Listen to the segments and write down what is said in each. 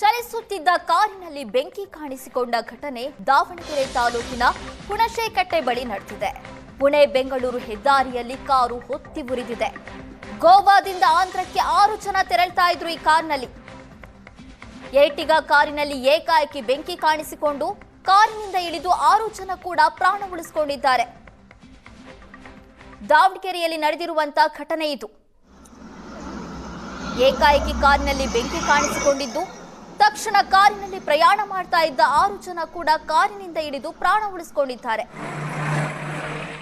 ಚಲಿಸುತ್ತಿದ್ದ ಕಾರಿನಲ್ಲಿ ಬೆಂಕಿ ಕಾಣಿಸಿಕೊಂಡ ಘಟನೆ ದಾವಣಗೆರೆ ತಾಲೂಕಿನ ಹುಣಸೇಕಟ್ಟೆ ಬಳಿ ನಡೆದಿದೆ. ಪುಣೆ ಬೆಂಗಳೂರು ಹೆದ್ದಾರಿಯಲ್ಲಿ ಕಾರು ಹೊತ್ತಿ ಉರಿದಿದೆ. ಗೋವಾದಿಂದ ಆಂಧ್ರಕ್ಕೆ 6 ಜನ ತೆರಳ್ತಾ ಇದ್ರು ಈ ಕಾರ್ನಲ್ಲಿ. ಏರ್ಟಿಗಾ ಕಾರಿನಲ್ಲಿ ಏಕಾಏಕಿ ಬೆಂಕಿ ಕಾಣಿಸಿಕೊಂಡು ಕಾರಿನಿಂದ ಇಳಿದು 6 ಜನ ಕೂಡ ಪ್ರಾಣ ಉಳಿಸಿಕೊಂಡಿದ್ದಾರೆ. ದಾವಣಗೆರೆಯಲ್ಲಿ ನಡೆದಿರುವಂತಹ ಘಟನೆ ಇದು. ಏಕಾಏಕಿ ಕಾರಿನಲ್ಲಿ ಬೆಂಕಿ ಕಾಣಿಸಿಕೊಂಡಿದ್ದು ತಕ್ಷಣ ಕಾರಿನಲ್ಲಿ ಪ್ರಯಾಣ ಮಾಡ್ತಾ ಇದ್ದ 6 ಜನ ಕೂಡ ಕಾರಿನಿಂದ ಇಳಿದು ಪ್ರಾಣ ಉಳಿಸಿಕೊಂಡಿದ್ದಾರೆ.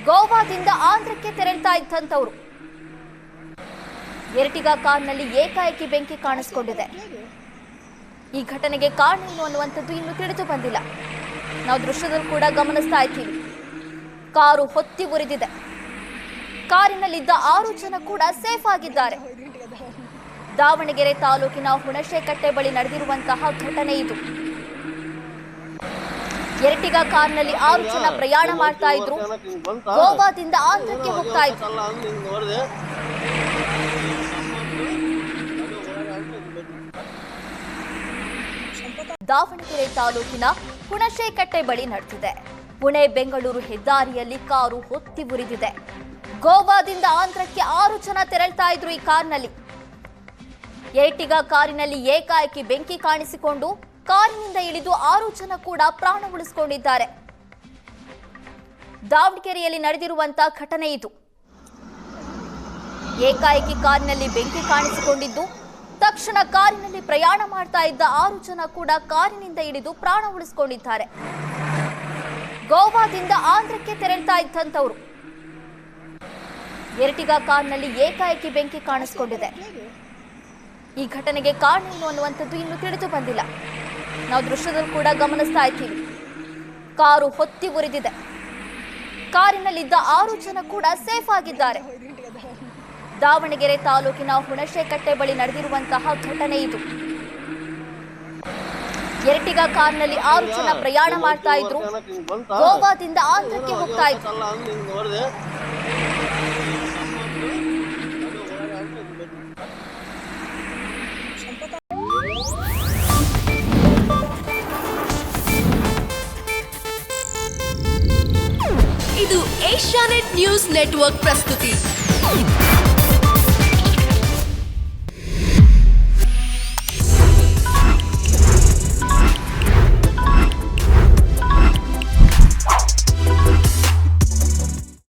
ಗೋವಾದಿಂದ ಆಂಧ್ರಕ್ಕೆ ತೆರಳ್ತಾ ಇದ್ದಂತವರು. ಎರ್ಟಿಗಾ ಕಾರ್ನಲ್ಲಿ ಏಕಾಏಕಿ ಬೆಂಕಿ ಕಾಣಿಸಿಕೊಂಡಿದೆ. ಈ ಘಟನೆಗೆ ಕಾರಣ ಏನು ಅನ್ನುವಂಥದ್ದು ಇನ್ನೂ ತಿಳಿದು ಬಂದಿಲ್ಲ. ನಾವು ದೃಶ್ಯದಲ್ಲಿ ಕೂಡ ಗಮನಿಸ್ತಾ ಇದ್ದೀವಿ. ಕಾರು ಹೊತ್ತಿ ಉರಿದಿದೆ. ಕಾರಿನಲ್ಲಿದ್ದ 6 ಜನ ಕೂಡ ಸೇಫ್ ಆಗಿದ್ದಾರೆ. ದಾವಣಗೆರೆ ತಾಲೂಕಿನ ಹುಣಸೇಕಟ್ಟೆ ಬಳಿ ನಡೆದಿರುವಂತಹ ಘಟನೆ ಇದು. ಎರ್ಟಿಗಾ ಕಾರ್ನಲ್ಲಿ 6 ಜನ ಪ್ರಯಾಣ ಮಾಡ್ತಾ ಇದ್ರು. ಗೋವಾದಿಂದ ಆಂಧ್ರಕ್ಕೆ ಹೋಗ್ತಾ ಇದ್ರು. ದಾವಣಗೆರೆ ತಾಲೂಕಿನ ಹುಣಸೇಕಟ್ಟೆ ಬಳಿ ನಡೆದಿದೆ. ಪುಣೆ ಬೆಂಗಳೂರು ಹೆದ್ದಾರಿಯಲ್ಲಿ ಕಾರು ಹೊತ್ತಿ ಉರಿದಿದೆ. ಗೋವಾದಿಂದ ಆಂಧ್ರಕ್ಕೆ 6 ಜನ ತೆರಳ್ತಾ ಇದ್ರು ಈ ಕಾರ್ನಲ್ಲಿ. ಏರ್ಟಿಗಾ ಕಾರಿನಲ್ಲಿ ಏಕಾಏಕಿ ಬೆಂಕಿ ಕಾಣಿಸಿಕೊಂಡು ಕಾರಿನಿಂದ ಇಳಿದು 6 ಜನ ಕೂಡ ಪ್ರಾಣ ಉಳಿಸಿಕೊಂಡಿದ್ದಾರೆ. ದಾವಣಗೆರೆಯಲ್ಲಿ ನಡೆದಿರುವಂತಹ ಘಟನೆ ಇದು. ಏಕಾಏಕಿ ಕಾರಿನಲ್ಲಿ ಬೆಂಕಿ ಕಾಣಿಸಿಕೊಂಡಿದ್ದು ತಕ್ಷಣ ಕಾರಿನಲ್ಲಿ ಪ್ರಯಾಣ ಮಾಡ್ತಾ ಇದ್ದ 6 ಜನ ಕೂಡ ಕಾರಿನಿಂದ ಇಳಿದು ಪ್ರಾಣ ಉಳಿಸಿಕೊಂಡಿದ್ದಾರೆ. ಗೋವಾದಿಂದ ಆಂಧ್ರಕ್ಕೆ ತೆರಳ್ತಾ ಇದ್ದಂತವರು. ಎರ್ಟಿಗಾ ಕಾರ್ನಲ್ಲಿ ಏಕಾಏಕಿ ಬೆಂಕಿ ಕಾಣಿಸಿಕೊಂಡಿದೆ. ಈ ಘಟನೆಗೆ ಕಾರಣ ಏನು ಅನ್ನುವಂಥದ್ದು ಇನ್ನೂ ತಿಳಿದು ಬಂದಿಲ್ಲ. ನಾವು ದೃಶ್ಯದಲ್ಲಿ ಕೂಡ ಗಮನಿಸ್ತಾ ಇದ್ದೀವಿ. ಕಾರು ಹೊತ್ತಿ ಉರಿದಿದೆ. ಕಾರಿನಲ್ಲಿದ್ದ 6 ಜನ ಕೂಡ ಸೇಫ್ ಆಗಿದ್ದಾರೆ. ದಾವಣಗೆರೆ ತಾಲೂಕಿನ ಹುಣಸೇಕಟ್ಟೆ ಬಳಿ ನಡೆದಿರುವಂತಹ ಘಟನೆ ಇದು. ಎರ್ಟಿಗಾ ಕಾರ್ನಲ್ಲಿ 6 ಜನ ಪ್ರಯಾಣ ಮಾಡ್ತಾ ಇದ್ರು. ಗೋವಾದಿಂದ ಆಂಧ್ರಕ್ಕೆ ಹೋಗ್ತಾ ಇದ್ರು. ಇದು ಏಷ್ಯಾನೆಟ್ ನ್ಯೂಸ್ ನೆಟ್ವರ್ಕ್ ಪ್ರಸ್ತುತಿ.